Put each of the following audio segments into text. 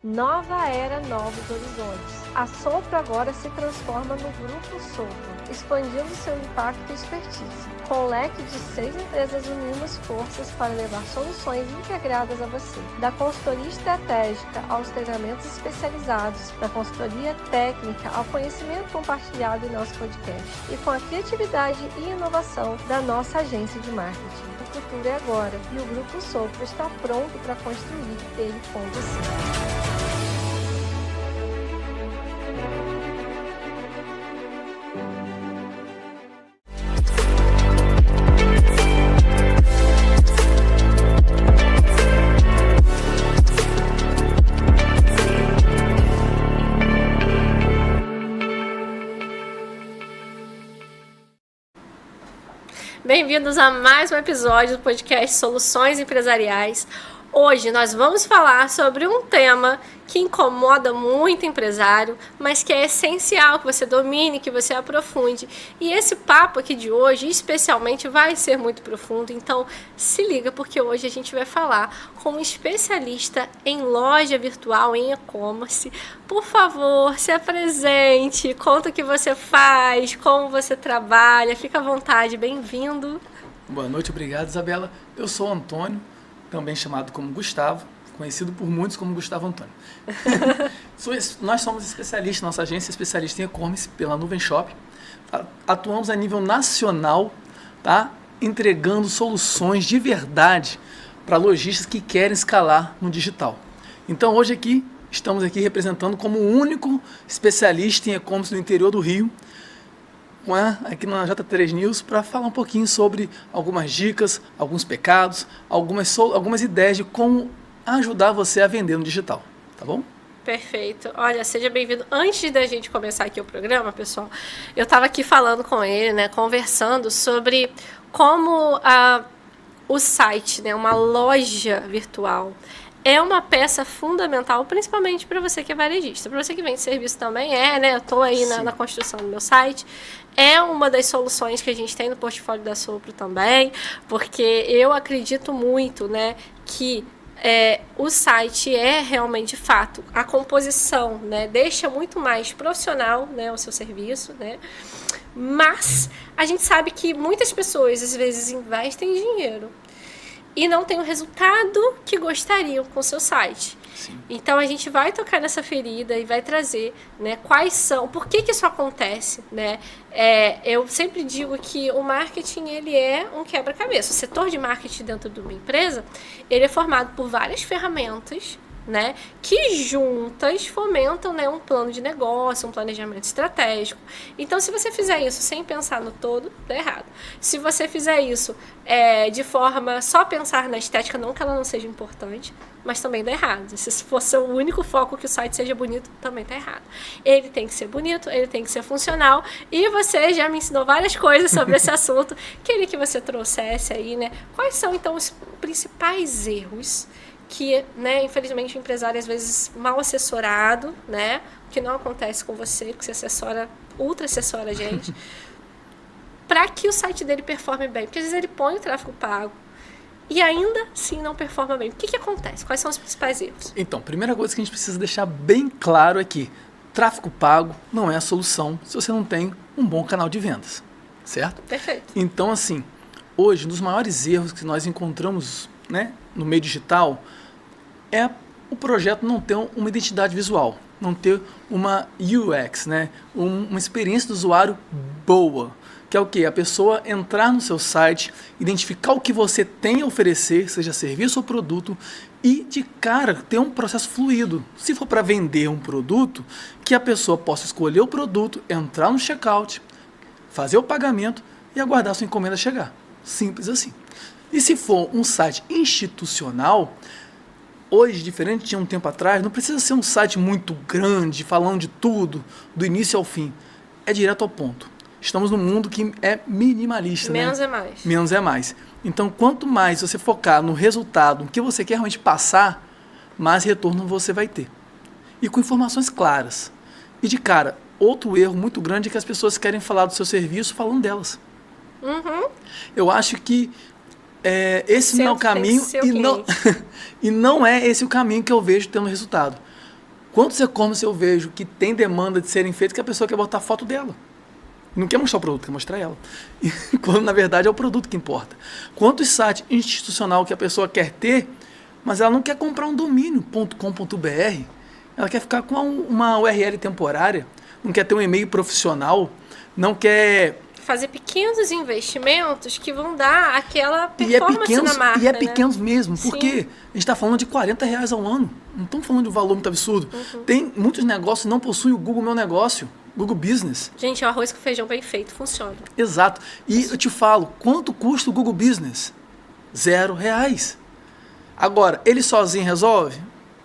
Nova era, novos horizontes. A Sopro agora se transforma no Grupo Sopro, expandindo seu impacto e expertise. Com um leque de 6 empresas, unimos forças para levar soluções integradas a você. Da consultoria estratégica aos treinamentos especializados, da consultoria técnica ao conhecimento compartilhado em nosso podcast. E com a criatividade e inovação da nossa agência de marketing. O futuro é agora e o Grupo Sopro está pronto para construir ele com você. Bem-vindos a mais um episódio do podcast Soluções Empresariais. Hoje nós vamos falar sobre um tema que incomoda muito empresário, mas que é essencial que você domine, que você aprofunde. E esse papo aqui de hoje, especialmente, vai ser muito profundo, então se liga, porque hoje a gente vai falar com um especialista em loja virtual, em e-commerce. Por favor, se apresente, conta o que você faz, como você trabalha, fica à vontade, bem-vindo. Boa noite, obrigado, Isabela. Eu sou o Antônio, também chamado como Gustavo, conhecido por muitos como Gustavo Antônio. Nós somos especialistas, nossa agência é especialista em e-commerce pela Nuvem Shop. Atuamos a nível nacional, tá? Entregando soluções de verdade para lojistas que querem escalar no digital. Então hoje estamos aqui representando como o único especialista em e-commerce do interior do Rio, aqui na J3 News, para falar um pouquinho sobre algumas dicas, alguns pecados, algumas ideias de como ajudar você a vender no digital, tá bom? Perfeito. Olha, seja bem-vindo. Antes da gente começar aqui o programa, pessoal, eu estava aqui falando com ele, né, conversando sobre como o site, né, uma loja virtual, é uma peça fundamental, principalmente para você que é varejista. Para você que vende serviço também né? Eu estou aí na construção do meu site. É uma das soluções que a gente tem no portfólio da Sopro também, porque eu acredito muito, né, que o site é realmente, de fato, a composição, né, deixa muito mais profissional, né, o seu serviço, né, mas a gente sabe que muitas pessoas, às vezes, investem dinheiro e não tem o resultado que gostariam com o seu site. Sim. Então a gente vai tocar nessa ferida e vai trazer, né, quais são, por que isso acontece, né? Eu sempre digo que o marketing, ele é um quebra-cabeça. O setor de marketing dentro de uma empresa, ele é formado por várias ferramentas, né, que juntas fomentam, né, um plano de negócio, um planejamento estratégico. Então, se você fizer isso sem pensar no todo, dá errado. Se você fizer isso de forma só pensar na estética, não que ela não seja importante, mas também dá errado. Se for seu único foco que o site seja bonito, também tá errado. Ele tem que ser bonito, ele tem que ser funcional, e você já me ensinou várias coisas sobre esse assunto. Queria que você trouxesse aí, né, quais são então os principais erros que, né, infelizmente o empresário às vezes mal assessorado, né, que não acontece com você, que você ultra assessora a gente, para que o site dele performe bem, porque às vezes ele põe o tráfego pago e ainda assim não performa bem. O que acontece? Quais são os principais erros? Então, primeira coisa que a gente precisa deixar bem claro é que tráfego pago não é a solução se você não tem um bom canal de vendas, certo? Perfeito. Então, assim, hoje, um dos maiores erros que nós encontramos, né, no meio digital é o projeto não ter uma identidade visual, não ter uma UX, né, uma experiência do usuário boa, que é o quê? A pessoa entrar no seu site, identificar o que você tem a oferecer, seja serviço ou produto, e de cara ter um processo fluido. Se for para vender um produto, que a pessoa possa escolher o produto, entrar no checkout, fazer o pagamento e aguardar sua encomenda chegar. Simples assim. E se for um site institucional, hoje, diferente de um tempo atrás, não precisa ser um site muito grande, falando de tudo, do início ao fim. É direto ao ponto. Estamos num mundo que é minimalista, Menos né? é mais. Menos é mais. Então, quanto mais você focar no resultado, no que você quer realmente passar, mais retorno você vai ter. E com informações claras. E de cara, outro erro muito grande é que as pessoas querem falar do seu serviço falando delas. Uhum. Eu acho que esse não é o caminho e não é esse o caminho que eu vejo tendo resultado. Quantos e-commerce eu vejo que tem demanda de serem feitos que a pessoa quer botar foto dela? Não quer mostrar o produto, quer mostrar ela. E, quando na verdade é o produto que importa. Quantos sites institucional que a pessoa quer ter, mas ela não quer comprar um domínio.com.br, ela quer ficar com uma URL temporária, não quer ter um e-mail profissional, não quer... fazer pequenos investimentos que vão dar aquela performance na marca. E é pequenos mesmo, porque Sim. a gente está falando de R$40 ao ano. Não estamos falando de um valor muito absurdo. Tem muitos negócios que não possuem o Google Meu Negócio, Google Business. Gente, o arroz com feijão bem feito funciona. Exato. E eu te falo, quanto custa o Google Business? R$0. Agora, ele sozinho resolve?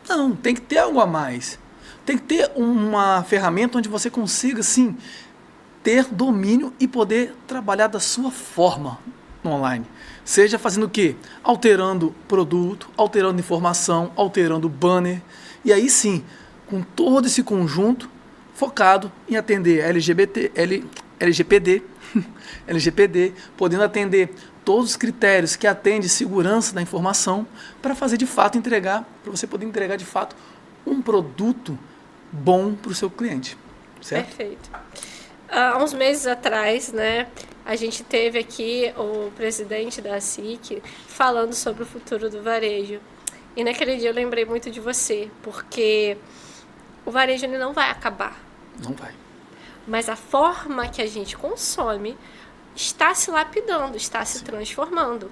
Não, tem que ter algo a mais. Tem que ter uma ferramenta onde você consiga, sim, ter domínio e poder trabalhar da sua forma no online. Seja fazendo o quê? Alterando produto, alterando informação, alterando banner. E aí sim, com todo esse conjunto focado em atender LGPD, podendo atender todos os critérios que atendem segurança da informação para fazer de fato entregar, para você poder entregar de fato um produto bom para o seu cliente. Certo? Perfeito. Há uns meses atrás, né, a gente teve aqui o presidente da SIC falando sobre o futuro do varejo. E naquele dia eu lembrei muito de você, porque o varejo ele não vai acabar. Não vai. Mas a forma que a gente consome está se lapidando, está se transformando.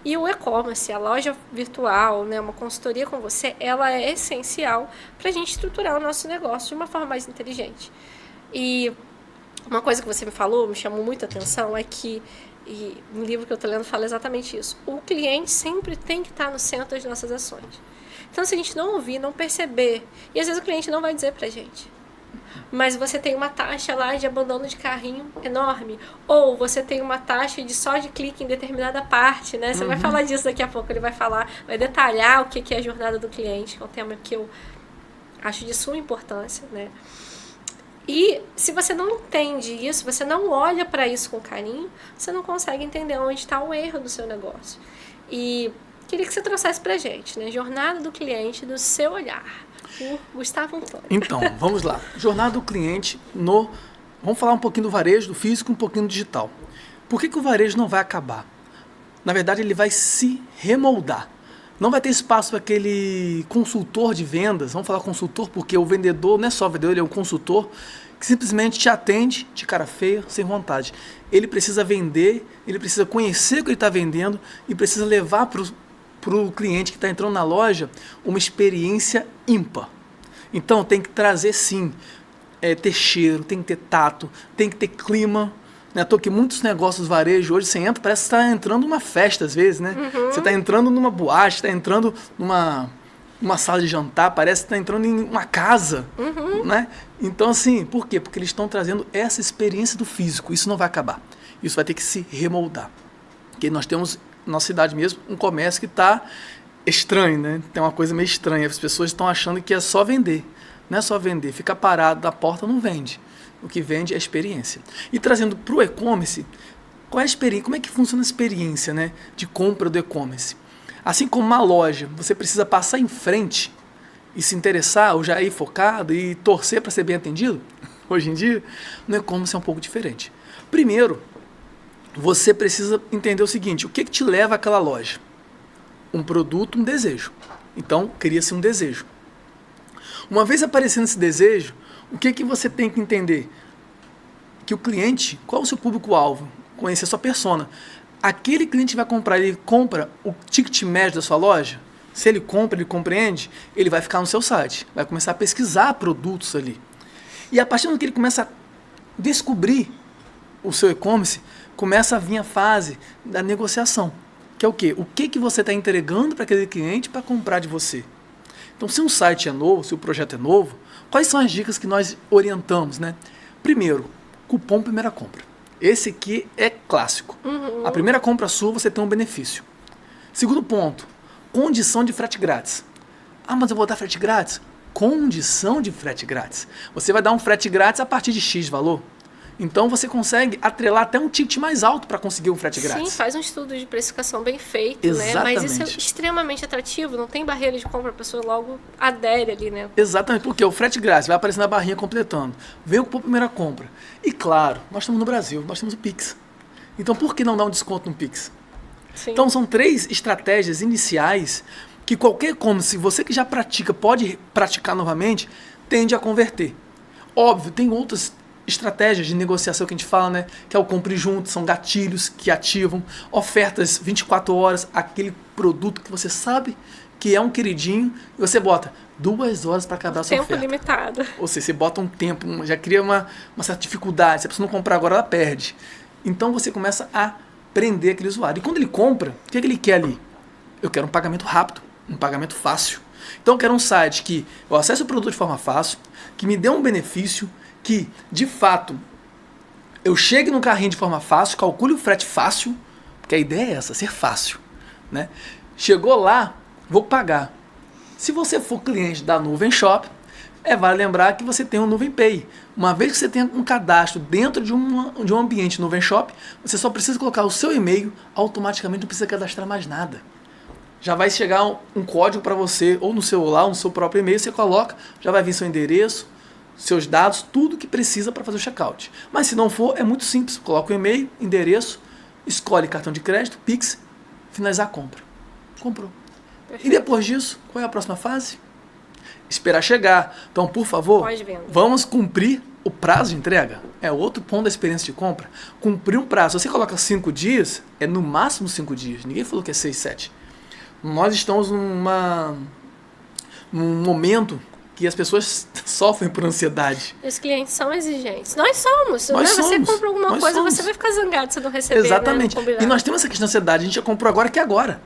E o e-commerce, a loja virtual, né, uma consultoria com você, ela é essencial para a gente estruturar o nosso negócio de uma forma mais inteligente. E uma coisa que você me falou, me chamou muita atenção, é que, e no livro que eu estou lendo fala exatamente isso, o cliente sempre tem que estar no centro das nossas ações. Então, se a gente não ouvir, não perceber, e às vezes o cliente não vai dizer pra gente, mas você tem uma taxa lá de abandono de carrinho enorme, ou você tem uma taxa de só de clique em determinada parte, né? Você vai falar disso daqui a pouco, ele vai falar, vai detalhar o que é a jornada do cliente, que é um tema que eu acho de suma importância, né? E se você não entende isso, você não olha para isso com carinho, você não consegue entender onde está o erro do seu negócio. E queria que você trouxesse pra gente, né? Jornada do cliente do seu olhar, por Gustavo Antônio. Então, vamos lá. Jornada do cliente no... Vamos falar um pouquinho do varejo, do físico, um pouquinho do digital. Por que o varejo não vai acabar? Na verdade, ele vai se remoldar. Não vai ter espaço para aquele consultor de vendas. Vamos falar consultor porque o vendedor não é só vendedor, ele é um consultor que simplesmente te atende de cara feia, sem vontade. Ele precisa vender, ele precisa conhecer o que ele está vendendo e precisa levar para o cliente que está entrando na loja uma experiência ímpar. Então tem que trazer sim, ter cheiro, tem que ter tato, tem que ter clima. Né? Que muitos negócios varejo hoje você entra, parece que está entrando numa festa às vezes, né? Você está entrando numa boate, está entrando numa sala de jantar, parece que está entrando em uma casa, né? Então assim, por quê? Porque eles estão trazendo essa experiência do físico, isso não vai acabar, isso vai ter que se remoldar. Porque nós temos, na nossa cidade mesmo, um comércio que está estranho, né? Tem uma coisa meio estranha, as pessoas estão achando que é só vender, não é só vender, fica parado na porta não vende. O que vende é a experiência. E trazendo para o e-commerce, qual é a experiência? Como é que funciona a experiência, né, de compra do e-commerce? Assim como uma loja, você precisa passar em frente e se interessar, ou já ir focado e torcer para ser bem atendido, hoje em dia, no e-commerce é um pouco diferente. Primeiro, você precisa entender o seguinte, o que te leva àquela loja? Um produto, um desejo. Então, cria-se um desejo. Uma vez aparecendo esse desejo, o que você tem que entender? Que o cliente, qual é o seu público-alvo? Conhecer a sua persona. Aquele cliente que vai comprar, ele compra o ticket médio da sua loja? Se ele compra, ele compreende, ele vai ficar no seu site, vai começar a pesquisar produtos ali. E a partir do que ele começa a descobrir o seu e-commerce, começa a vir a fase da negociação. Que é o quê? O que você está entregando para aquele cliente para comprar de você? Então, se um site é novo, se o projeto é novo, quais são as dicas que nós orientamos, né? Primeiro, cupom primeira compra. Esse aqui é clássico. A primeira compra sua, você tem um benefício. Segundo ponto, condição de frete grátis. Ah, mas eu vou dar frete grátis? Condição de frete grátis. Você vai dar um frete grátis a partir de X valor. Então você consegue atrelar até um ticket mais alto para conseguir um frete grátis. Sim, faz um estudo de precificação bem feito, Exatamente. né? Mas isso é extremamente atrativo, não tem barreira de compra, a pessoa logo adere ali, né? Exatamente, porque o frete grátis vai aparecer na barrinha completando. Veio por primeira compra. E claro, nós estamos no Brasil, nós temos o Pix. Então por que não dar um desconto no Pix? Sim. Então são 3 estratégias iniciais que qualquer e-commerce, você que já pratica, pode praticar novamente, tende a converter. Óbvio, tem outras estratégias de negociação que a gente fala, né? Que é o compre junto, são gatilhos que ativam, ofertas 24 horas, aquele produto que você sabe que é um queridinho, e você bota 2 horas para acabar a sua oferta. Tempo limitado. Ou seja, você bota um tempo, já cria uma certa dificuldade, se a pessoa não comprar agora, ela perde. Então você começa a prender aquele usuário. E quando ele compra, o que ele quer ali? Eu quero um pagamento rápido, um pagamento fácil. Então eu quero um site que eu acesse o produto de forma fácil, que me dê um benefício, que, de fato, eu chegue no carrinho de forma fácil, calcule o frete fácil, porque a ideia é essa, ser fácil, né? Chegou lá, vou pagar. Se você for cliente da Nuvem Shop, vale lembrar que você tem o Nuvem Pay. Uma vez que você tem um cadastro dentro de um ambiente Nuvem Shop, você só precisa colocar o seu e-mail, automaticamente não precisa cadastrar mais nada. Já vai chegar um código para você, ou no celular, ou no seu próprio e-mail, você coloca, já vai vir seu endereço, seus dados, tudo que precisa para fazer o checkout. Mas se não for, é muito simples. Coloca o e-mail, endereço, escolhe cartão de crédito, Pix, finalizar a compra. Comprou. Perfeito. E depois disso, qual é a próxima fase? Esperar chegar. Então, por favor, vamos cumprir o prazo de entrega. É outro ponto da experiência de compra. Cumprir um prazo. Se você coloca 5 dias, é no máximo 5 dias. Ninguém falou que é 6, 7. Nós estamos num momento que as pessoas sofrem por ansiedade. Os clientes são exigentes. Nós somos. Você compra alguma coisa, você vai ficar zangado se não receber. Exatamente. Né, e nós temos essa questão de ansiedade. A gente já comprou agora que é agora.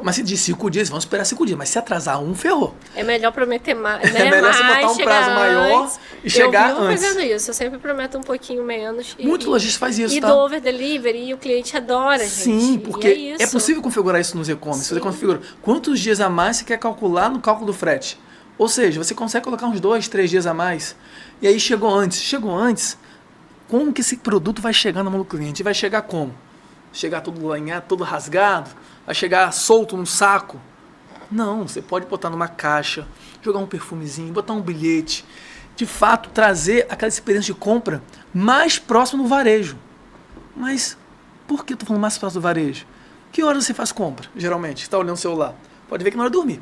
Mas se diz 5 dias, vamos esperar 5 dias. Mas se atrasar ferrou. É melhor prometer mais. Né? É melhor você botar um prazo maior e chegar antes. Eu vivo fazendo isso. Eu sempre prometo um pouquinho menos. Muitos lojistas fazem isso, e do over delivery, e o cliente adora, gente. Sim, porque é possível configurar isso nos e-commerce. Você configura quantos dias a mais você quer calcular no cálculo do frete. Ou seja, você consegue colocar uns 2, 3 dias a mais. E aí chegou antes. Como que esse produto vai chegar na mão do cliente? Vai chegar como? Chegar todo lanhado, todo rasgado? Vai chegar solto num saco? Não, você pode botar numa caixa, jogar um perfumezinho, botar um bilhete. De fato, trazer aquela experiência de compra mais próximo do varejo. Mas por que eu estou falando mais próximo do varejo? Que horas você faz compra, geralmente? Está olhando o celular? Pode ver que na hora de dormir.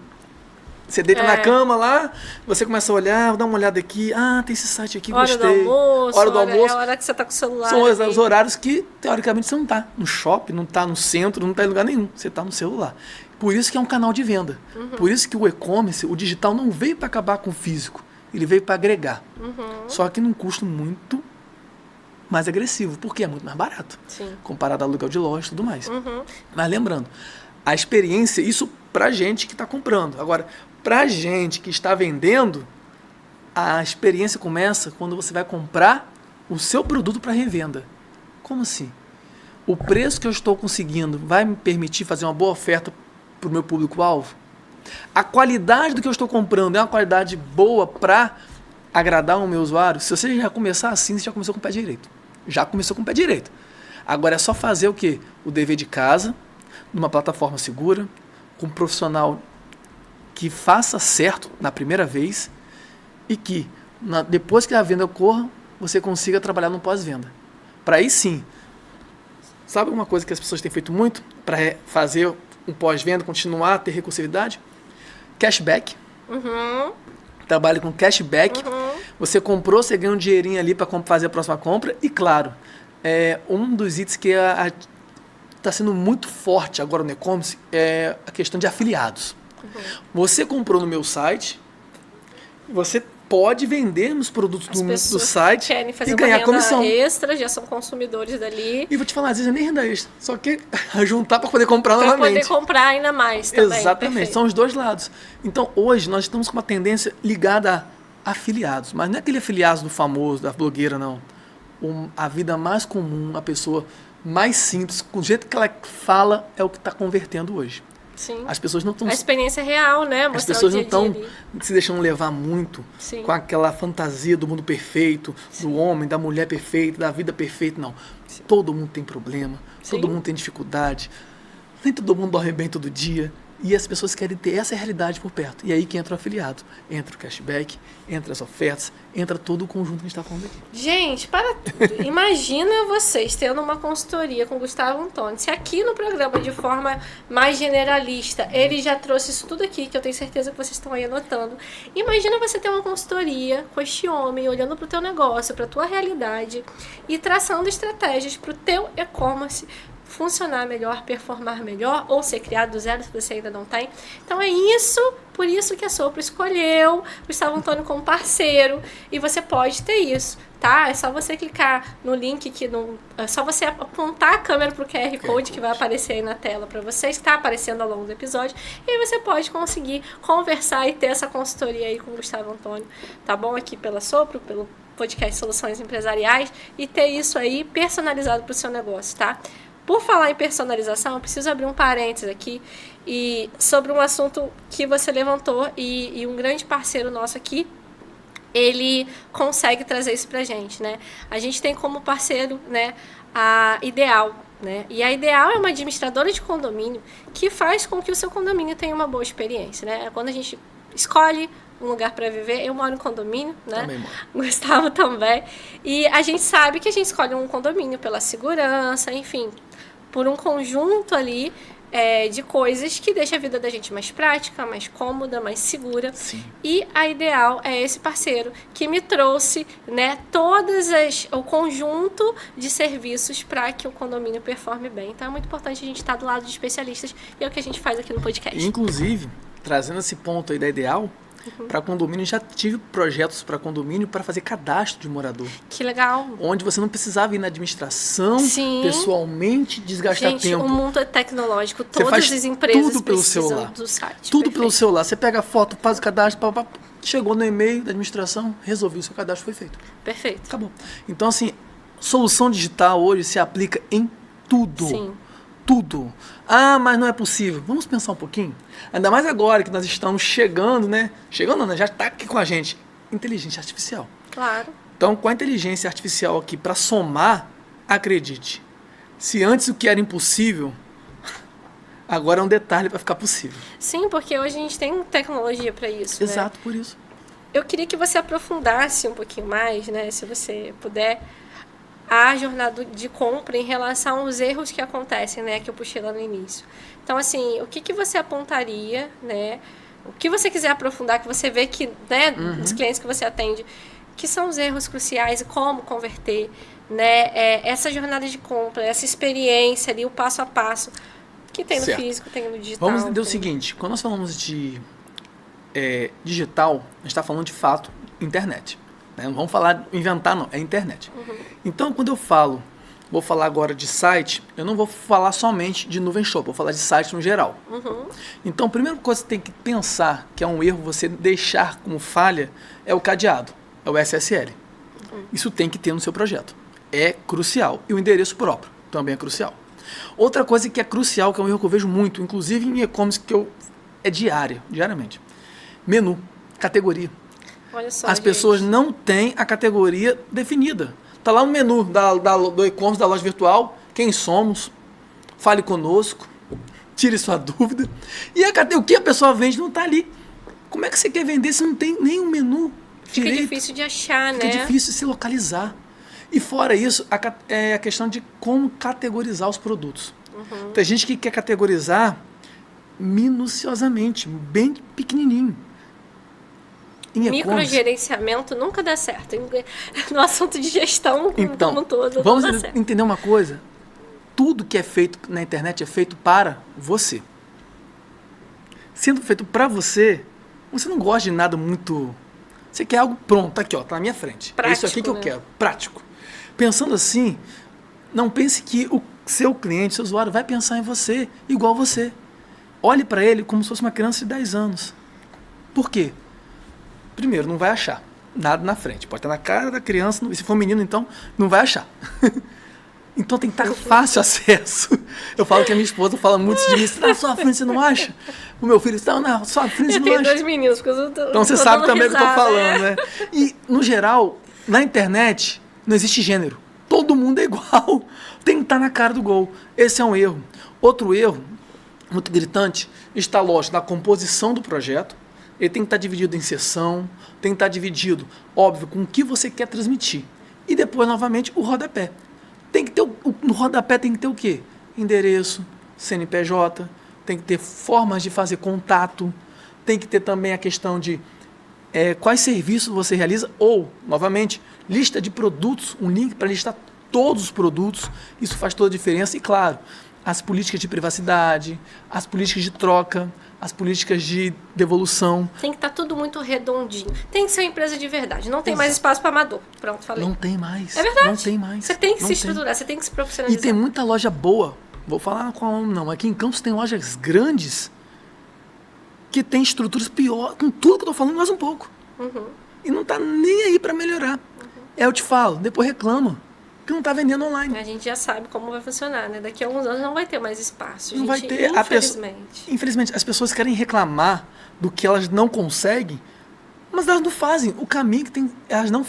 Você deita na cama lá, você começa a olhar, dá uma olhada aqui, tem esse site aqui, gostei. Hora do almoço. É a hora que você está com o celular. São os horários que, teoricamente, você não está no shopping, não está no centro, não está em lugar nenhum. Você está no celular. Por isso que é um canal de venda. Por isso que o e-commerce, o digital, não veio para acabar com o físico. Ele veio para agregar. Só que num custo muito mais agressivo, porque é muito mais barato. Sim. Comparado ao aluguel de loja e tudo mais. Mas lembrando, a experiência, isso para gente que está comprando. Agora, para gente que está vendendo, a experiência começa quando você vai comprar o seu produto para revenda. Como assim? O preço que eu estou conseguindo vai me permitir fazer uma boa oferta para o meu público-alvo? A qualidade do que eu estou comprando é uma qualidade boa para agradar o meu usuário? Se você já começar assim, você já começou com o pé direito. Já começou com o pé direito. Agora é só fazer o quê? O dever de casa, numa plataforma segura, com um profissional que faça certo na primeira vez e que, depois que a venda ocorra, você consiga trabalhar no pós-venda. Para aí sim, sabe uma coisa que as pessoas têm feito muito para fazer um pós-venda, continuar a ter recursividade? Cashback. Trabalhe com cashback. Você comprou, você ganha um dinheirinho ali para fazer a próxima compra. E claro, um dos itens que está sendo muito forte agora no e-commerce é a questão de afiliados. Você comprou no meu site, você pode vender nos produtos do site e ganhar comissão extra, já são consumidores dali. E vou te falar, às vezes nem renda extra, só que juntar para poder comprar novamente. Para poder comprar ainda mais também. Exatamente, perfeito. São os dois lados. Então hoje nós estamos com uma tendência ligada a afiliados, mas não é aquele afiliado do famoso, da blogueira, não. A vida mais comum, a pessoa mais simples, com o jeito que ela fala, é o que está convertendo hoje. Sim. As pessoas não estão... A experiência real, né? As pessoas não estão se deixando levar muito Sim. com aquela fantasia do mundo perfeito, Sim. do homem, da mulher perfeita, da vida perfeita. Não. Sim. Todo mundo tem problema, Sim. todo mundo tem dificuldade, nem todo mundo dorme bem todo dia. E as pessoas querem ter essa realidade por perto. E aí que entra o afiliado, entra o cashback, entra as ofertas, entra todo o conjunto que a gente está falando aqui. Gente, para tudo. Imagina vocês tendo uma consultoria com o Gustavo Antônio. Se aqui no programa, de forma mais generalista, ele já trouxe isso tudo aqui, que eu tenho certeza que vocês estão aí anotando. Imagina você ter uma consultoria com este homem, olhando para o teu negócio, para a tua realidade e traçando estratégias para o teu e-commerce funcionar melhor, performar melhor, ou ser criado do zero se você ainda não tem. Então é isso, por isso que a Sopro escolheu o Gustavo Antônio como parceiro, e você pode ter isso, tá? É só você clicar no link que é só você apontar a câmera pro QR Code que vai aparecer aí na tela para vocês, que tá aparecendo ao longo do episódio, e aí você pode conseguir conversar e ter essa consultoria aí com o Gustavo Antônio, tá bom? Aqui pela Sopro, pelo podcast Soluções Empresariais, e ter isso aí personalizado pro seu negócio, tá? Por falar em personalização, eu preciso abrir um parênteses aqui e sobre um assunto que você levantou e um grande parceiro nosso aqui, ele consegue trazer isso pra gente, né? A gente tem como parceiro, né, a Ideal, né? E a Ideal é uma administradora de condomínio que faz com que o seu condomínio tenha uma boa experiência, né? Quando a gente escolhe um lugar para viver, eu moro em condomínio, né? Também moro. Gustavo também. E a gente sabe que a gente escolhe um condomínio pela segurança, enfim, por um conjunto ali de coisas que deixa a vida da gente mais prática, mais cômoda, mais segura. Sim. E a Ideal é esse parceiro que me trouxe, né, o conjunto de serviços para que o condomínio performe bem. Então é muito importante a gente estar do lado de especialistas, e é o que a gente faz aqui no podcast. Inclusive, trazendo esse ponto aí da Ideal, para condomínio, já tive projetos para condomínio para fazer cadastro de morador. Que legal. Onde você não precisava ir na administração, Sim. pessoalmente, desgastar Gente, tempo. o mundo é tecnológico. Você Todas faz as empresas tudo pelo precisam celular. do site. Tudo Perfeito. pelo celular. Você pega a foto, faz o cadastro, chegou no e-mail da administração, resolveu, seu cadastro foi feito. Perfeito. Acabou. Então, assim, solução digital hoje se aplica em tudo. Sim. Tudo. Ah, mas não é possível. Vamos pensar um pouquinho? Ainda mais agora que nós estamos chegando, né? Chegando, né? Já está aqui com a gente. Inteligência artificial. Claro. Então, com a inteligência artificial aqui para somar, acredite, se antes o que era impossível, agora é um detalhe para ficar possível. Sim, porque hoje a gente tem tecnologia para isso. Exato, né? por isso. Eu queria que você aprofundasse um pouquinho mais, né? Se você puder, a jornada de compra em relação aos erros que acontecem, né? Que eu puxei lá no início. Então, assim, o que você apontaria, né? O que você quiser aprofundar, que você vê que, né, dos clientes que você atende, que são os erros cruciais e como converter, né? Essa jornada de compra, essa experiência ali, o passo a passo, que tem no Certo. físico, tem no digital. Vamos entender o seguinte, quando nós falamos de digital, a gente está falando de fato internet. Né? Não vamos falar, inventar não, é internet. Então, quando eu vou falar agora de site, eu não vou falar somente de nuvem shop, vou falar de site no geral. Então, a primeira coisa que você tem que pensar, que é um erro você deixar como falha, é o cadeado, é o SSL. Isso tem que ter no seu projeto. É crucial. E o endereço próprio também é crucial. Outra coisa que é crucial, que é um erro que eu vejo muito, inclusive em e-commerce, é diariamente. Menu, categoria. Olha só, As pessoas não têm a categoria definida. Está lá no menu do e-commerce, da loja virtual, quem somos, fale conosco, tire sua dúvida. E o que a pessoa vende não está ali. Como é que você quer vender se não tem nenhum menu Fica direito? difícil de achar, Fica né? difícil se localizar. E fora isso, a questão de como categorizar os produtos. Tem gente que quer categorizar minuciosamente, bem pequenininho. Microgerenciamento nunca dá certo. No assunto de gestão, então, como um todo, vamos não dá certo. entender uma coisa. Tudo que é feito na internet é feito para você. Sendo feito para você, você não gosta de nada muito... Você quer algo pronto, aqui, ó, tá na minha frente. Prático, é isso aqui que né? eu quero, prático. Pensando assim, não pense que o seu cliente, seu usuário, vai pensar em você igual você. Olhe para ele como se fosse uma criança de 10 anos. Por quê? Primeiro, não vai achar nada na frente. Pode estar na cara da criança, e se for menino, então, não vai achar. Então tem que estar fácil acesso. Eu falo que a minha esposa fala muito de mim, está na sua frente, você não acha? O meu filho está na sua frente, você não acha? Eu tenho 2 meninos, porque eu tô, então você sabe também o que eu tô falando, né? E, no geral, na internet, não existe gênero. Todo mundo é igual. Tem que estar na cara do gol. Esse é um erro. Outro erro, muito gritante, está, lógico, na composição do projeto. Ele tem que estar dividido em seção, tem que estar dividido, óbvio, com o que você quer transmitir. E depois, novamente, o rodapé. Tem que ter no rodapé tem que ter o quê? Endereço, CNPJ, tem que ter formas de fazer contato, tem que ter também a questão de quais serviços você realiza, ou, novamente, lista de produtos, um link para listar todos os produtos, isso faz toda a diferença. E, claro, as políticas de privacidade, as políticas de troca, as políticas de devolução. Tem que estar tudo muito redondinho. Tem que ser uma empresa de verdade. Não tem mais espaço para amador. Pronto, falei. Não tem mais. É verdade. Não tem mais. Você tem que se estruturar, você tem que se profissionalizar. E tem muita loja boa. Vou falar qual nome não. Aqui em Campos tem lojas grandes que tem estruturas piores, com tudo que eu tô falando, mais um pouco. Uhum. E não tá nem aí para melhorar. Eu te falo, depois reclama que não tá vendendo online. A gente já sabe como vai funcionar, né? Daqui a alguns anos não vai ter mais espaço. Não vai ter. Infelizmente. Infelizmente, as pessoas querem reclamar do que elas não conseguem, mas elas não fazem o caminho que tem. Elas não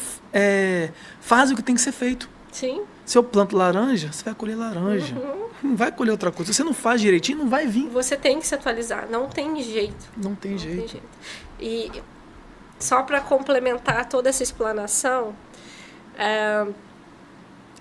fazem o que tem que ser feito. Sim. Se eu planto laranja, você vai colher laranja. Uhum. Não vai colher outra coisa. Se você não faz direitinho, não vai vir. Você tem que se atualizar. Não tem jeito. Não tem jeito. E só para complementar toda essa explanação,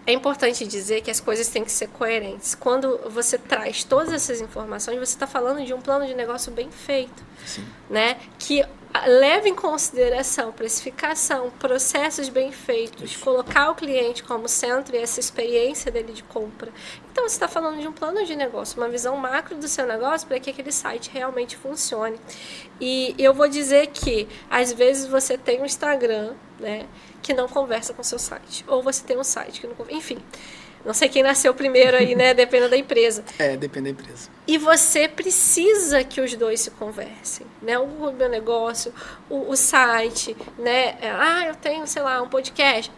é importante dizer que as coisas têm que ser coerentes. Quando você traz todas essas informações, você está falando de um plano de negócio bem feito. Sim. Né? Que leva em consideração precificação, processos bem feitos, Isso. colocar o cliente como centro e essa experiência dele de compra. Então, você está falando de um plano de negócio, uma visão macro do seu negócio para que aquele site realmente funcione. E eu vou dizer que, às vezes, você tem um Instagram, né, que não conversa com o seu site. Ou você tem um site que não conversa. Enfim, não sei quem nasceu primeiro aí, né? Depende da empresa. Depende da empresa. E você precisa que os dois se conversem, né? O meu negócio, o site, né? Eu tenho, sei lá, um podcast.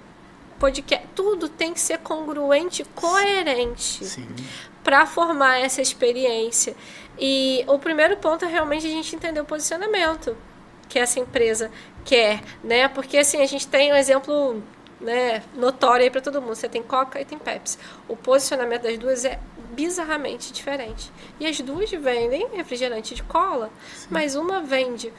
Tudo tem que ser congruente, coerente. Sim. Para formar essa experiência. E o primeiro ponto é realmente a gente entender o posicionamento que essa empresa quer, né? Porque assim, a gente tem um exemplo, né, notório aí para todo mundo. Você tem Coca e tem Pepsi. O posicionamento das duas é bizarramente diferente. E as duas vendem refrigerante de cola, sim, mas uma vende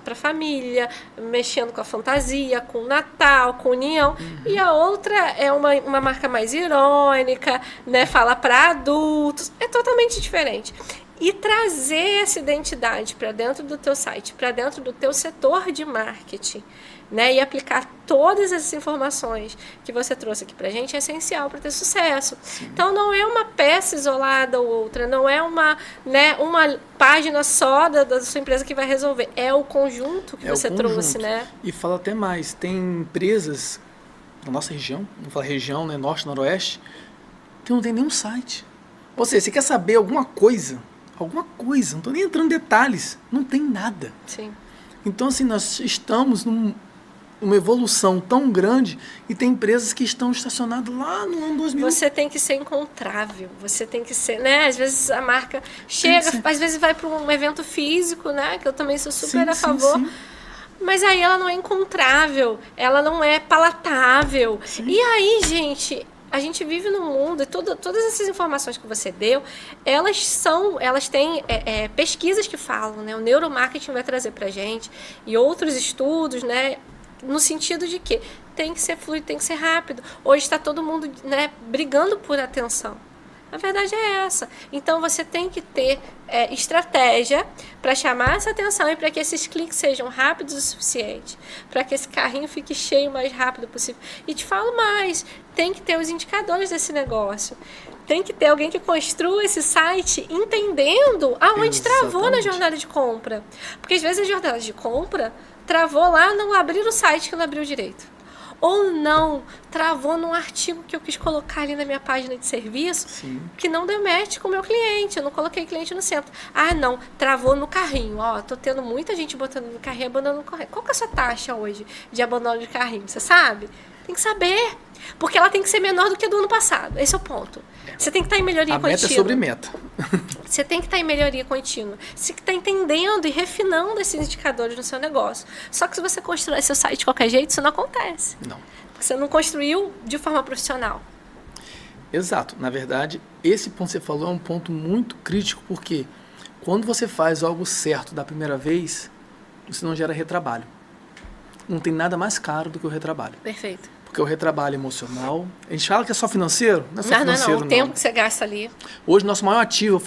para família, mexendo com a fantasia, com o Natal, com união, e a outra é uma marca mais irônica, né, fala para adultos. É totalmente diferente. E trazer essa identidade para dentro do teu site, para dentro do teu setor de marketing, né? E aplicar todas essas informações que você trouxe aqui para a gente é essencial para ter sucesso. Sim. Então, não é uma peça isolada ou outra, não é uma página só da sua empresa que vai resolver. É o conjunto que você trouxe, né? E fala até mais, tem empresas na nossa região, vamos falar região, né, norte, noroeste, que não tem nenhum site. Ou seja, você quer saber alguma coisa, não estou nem entrando em detalhes, não tem nada. Sim. Então, assim, nós estamos numa evolução tão grande e tem empresas que estão estacionadas lá no ano 2000. Você tem que ser encontrável, você tem que ser, né? Às vezes a marca chega, às vezes vai para um evento físico, né? Que eu também sou super a favor. Sim. Mas aí ela não é encontrável, ela não é palatável. Sim. E aí, gente, a gente vive num mundo, e todas essas informações que você deu, elas têm pesquisas que falam, né? O neuromarketing vai trazer pra gente, e outros estudos, né? No sentido de que tem que ser fluido, tem que ser rápido. Hoje está todo mundo, né, brigando por atenção. A verdade é essa. Então, você tem que ter estratégia para chamar essa atenção e para que esses cliques sejam rápidos o suficiente, para que esse carrinho fique cheio o mais rápido possível. E te falo mais, tem que ter os indicadores desse negócio. Tem que ter alguém que construa esse site entendendo aonde travou na jornada de compra. Porque, às vezes, a jornada de compra travou lá no abrir o site que não abriu direito. Ou não, travou num artigo que eu quis colocar ali na minha página de serviço, sim, que não deu match com o meu cliente, eu não coloquei cliente no centro. Ah, não, travou no carrinho. Tô tendo muita gente botando no carrinho e abandonando no carrinho. Qual que é a sua taxa hoje de abandono de carrinho? Você sabe? Tem que saber. Porque ela tem que ser menor do que a do ano passado. Esse é o ponto. Você tem que estar em melhoria contínua. A meta é sobre meta. Você tem que estar em melhoria contínua. Você tem que estar entendendo e refinando esses indicadores no seu negócio. Só que se você constrói seu site de qualquer jeito, isso não acontece. Não. Porque você não construiu de forma profissional. Exato. Na verdade, esse ponto que você falou é um ponto muito crítico, porque quando você faz algo certo da primeira vez, você não gera retrabalho. Não tem nada mais caro do que o retrabalho. Perfeito. Porque o retrabalho emocional... A gente fala que é só financeiro? Não é só financeiro, não. O tempo que você gasta ali. Hoje, nosso maior ativo,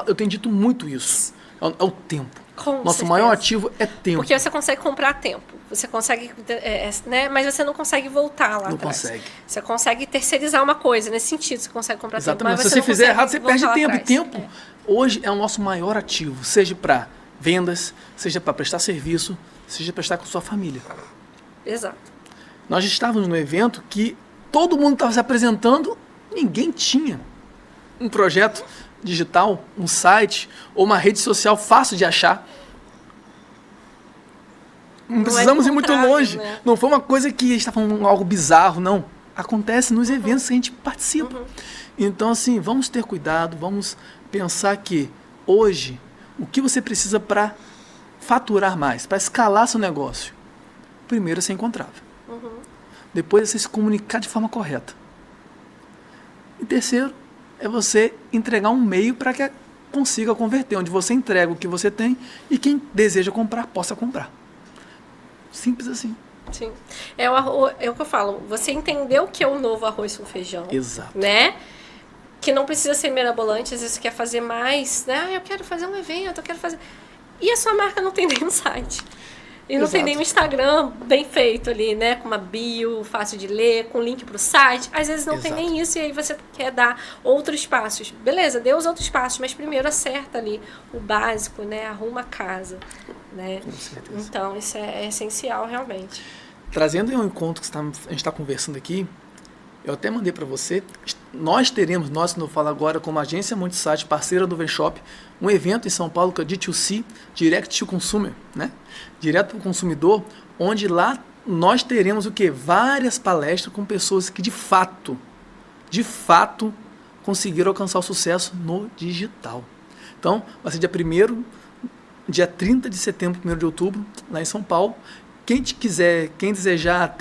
eu tenho dito muito isso, é o tempo. Nosso maior ativo é tempo. Porque você consegue comprar tempo. Você consegue, né? Mas você não consegue voltar lá Não atrás. consegue. Você consegue terceirizar uma coisa, nesse sentido. Você consegue comprar Exatamente. tempo. Mas se você fizer errado, você perde tempo. E atrás. tempo, hoje, é o nosso maior ativo. Seja para vendas, seja para prestar serviço, seja para estar com sua família. Exato. Nós estávamos num evento que todo mundo estava se apresentando, ninguém tinha um projeto digital, um site ou uma rede social fácil de achar. Não precisamos ir muito longe. Né? Não foi uma coisa que a gente está falando algo bizarro, não. Acontece nos eventos que a gente participa. Então, assim, vamos ter cuidado, vamos pensar que hoje, o que você precisa para faturar mais, para escalar seu negócio? Primeiro é ser encontrável. Depois é você se comunicar de forma correta. E terceiro, é você entregar um meio para que consiga converter, onde você entrega o que você tem e quem deseja comprar, possa comprar. Simples assim. Sim. É o que eu falo, você entendeu o que é o novo arroz com feijão. Exato. Né? Que não precisa ser mirabolante, às vezes você quer fazer mais, né? Eu quero fazer um evento, eu quero fazer... E a sua marca não tem nenhum site. E não tem nenhum Instagram bem feito ali, né? Com uma bio fácil de ler, com link pro site. Às vezes não tem nem isso e aí você quer dar outros passos. Beleza, dê os outros passos, mas primeiro acerta ali o básico, né? Arruma a casa, né? Com certeza. Então, isso é essencial realmente. Trazendo em um encontro que a gente está conversando aqui, eu até mandei para você, nós teremos, nós não falo agora, como agência Multisite, parceira do Venshop, um evento em São Paulo que é o D2C, Direct to Consumer, né? Direto para o consumidor, onde lá nós teremos o quê? Várias palestras com pessoas que de fato, conseguiram alcançar o sucesso no digital. Então, vai ser dia 1º, dia 30 de setembro, 1º de outubro, lá em São Paulo. Quem desejar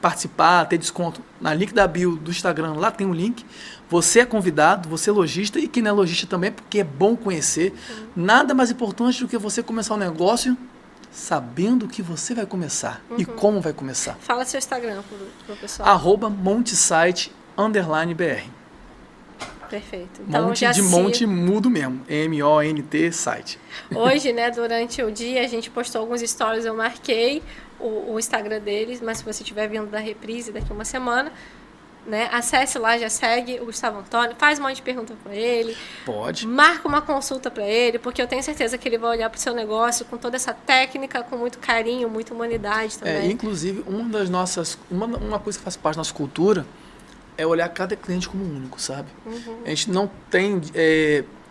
participar, ter desconto na link da bio do Instagram, lá tem um link. Você é convidado, você é lojista e quem não é lojista também, porque é bom conhecer. Nada mais importante do que você começar um negócio sabendo o que você vai começar e como vai começar. Fala seu Instagram pro pessoal. @montesite_br. Perfeito. Então, Monte de monte mudo mesmo. MONT site. Hoje, né, durante o dia, a gente postou alguns stories, eu marquei o Instagram deles, mas se você estiver vindo da reprise daqui a uma semana, né, acesse lá, já segue o Gustavo Antônio, faz um monte de pergunta para ele. Pode. Marca uma consulta para ele, porque eu tenho certeza que ele vai olhar para o seu negócio com toda essa técnica, com muito carinho, muita humanidade também. Inclusive, uma coisa que faz parte da nossa cultura é olhar cada cliente como único, sabe? A gente não tem,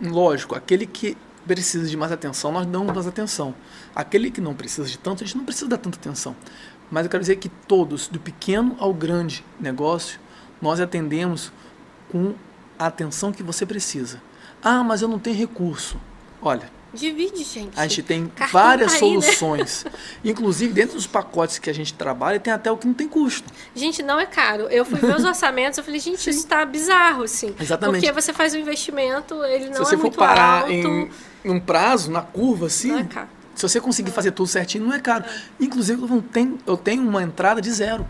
lógico, aquele que precisa de mais atenção, nós damos mais atenção. Aquele que não precisa de tanto, a gente não precisa dar tanta atenção. Mas eu quero dizer que todos, do pequeno ao grande negócio, nós atendemos com a atenção que você precisa. Ah, mas eu não tenho recurso. Olha, divide, gente. a gente tem Cartão várias tá aí, soluções. Né? Inclusive, dentro dos pacotes que a gente trabalha, tem até o que não tem custo. Gente, não é caro. Eu fui ver os orçamentos, eu falei, gente, isso tá bizarro, assim. Exatamente. Porque você faz um investimento, ele não é muito alto. Se você for parar em um prazo, na curva, assim, não é caro. Se você conseguir fazer tudo certinho, não é caro. Inclusive, eu tenho uma entrada de 0.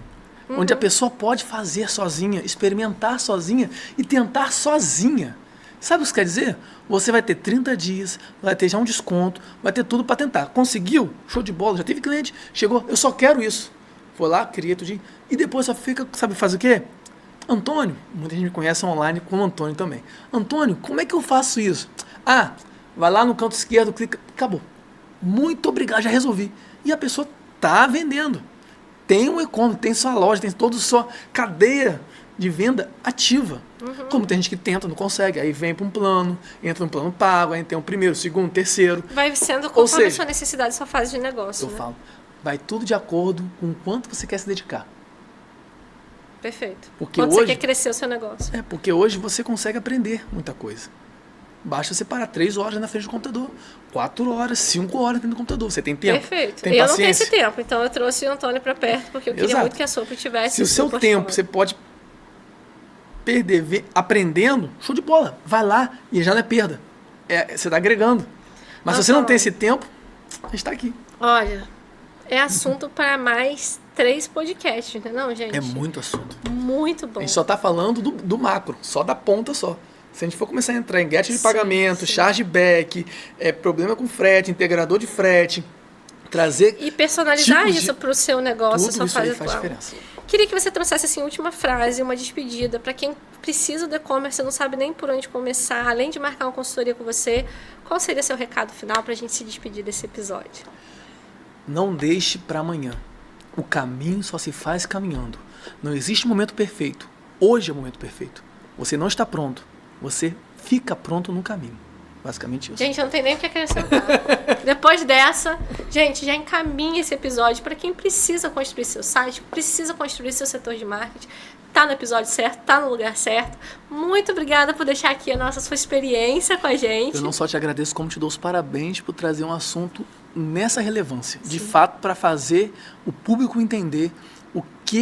Onde a pessoa pode fazer sozinha, experimentar sozinha e tentar sozinha. Sabe o que isso quer dizer? Você vai ter 30 dias, vai ter já um desconto, vai ter tudo para tentar. Conseguiu? Show de bola. Já teve cliente, chegou, eu só quero isso. Foi lá, criei tudinho. E depois só fica, sabe, faz o quê? Antônio, muita gente me conhece online como Antônio também. Antônio, como é que eu faço isso? Ah, vai lá no canto esquerdo, clica, acabou. Muito obrigado, já resolvi. E a pessoa está vendendo. Tem um e-commerce, tem sua loja, tem toda a sua cadeia de venda ativa. Como tem gente que tenta, não consegue, aí vem para um plano, entra no plano pago, aí tem o primeiro, segundo, terceiro. Vai sendo conforme a sua necessidade, sua fase de negócio. Eu falo, vai tudo de acordo com o quanto você quer se dedicar. Perfeito. Porque Quando hoje, você quer crescer o seu negócio. porque hoje você consegue aprender muita coisa. Basta você parar 3 horas na frente do computador, 4 horas, 5 horas na frente do computador. Você tem tempo? Perfeito. Tem Eu paciência? não tenho esse tempo, então eu trouxe o Antônio para perto, porque eu queria Exato. muito que a Sopro tivesse. Se o seu tempo você pode perder aprendendo, show de bola. Vai lá e já não é perda. Você está agregando. Mas se você não tem esse tempo, a gente está aqui. Olha, é assunto para mais 3 podcasts, não é, gente? É muito assunto. Muito bom. A gente só está falando do macro, só da ponta só. Se a gente for começar a entrar em gadget de pagamento, chargeback, problema com frete, integrador de frete, trazer... E personalizar tipos isso para o seu negócio, tudo sua isso fase aí faz atual. diferença. Queria que você trouxesse assim, última frase, uma despedida para quem precisa do e-commerce, não sabe nem por onde começar, além de marcar uma consultoria com você. Qual seria seu recado final para a gente se despedir desse episódio? Não deixe para amanhã. O caminho só se faz caminhando. Não existe momento perfeito. Hoje é o momento perfeito. Você não está pronto. Você fica pronto no caminho. Basicamente isso. Gente, eu não tenho nem o que acrescentar. Depois dessa, gente, já encaminha esse episódio para quem precisa construir seu site, precisa construir seu setor de marketing. Tá no episódio certo, tá no lugar certo. Muito obrigada por deixar aqui sua experiência com a gente. Eu não só te agradeço, como te dou os parabéns por trazer um assunto nessa relevância. Sim. De fato, para fazer o público entender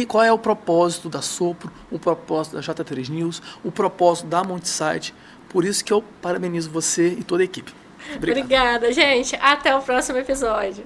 qual é o propósito da Sopro, o propósito da J3 News, o propósito da Multisite. Por isso que eu parabenizo você e toda a equipe. Obrigado. Obrigada, gente. Até o próximo episódio.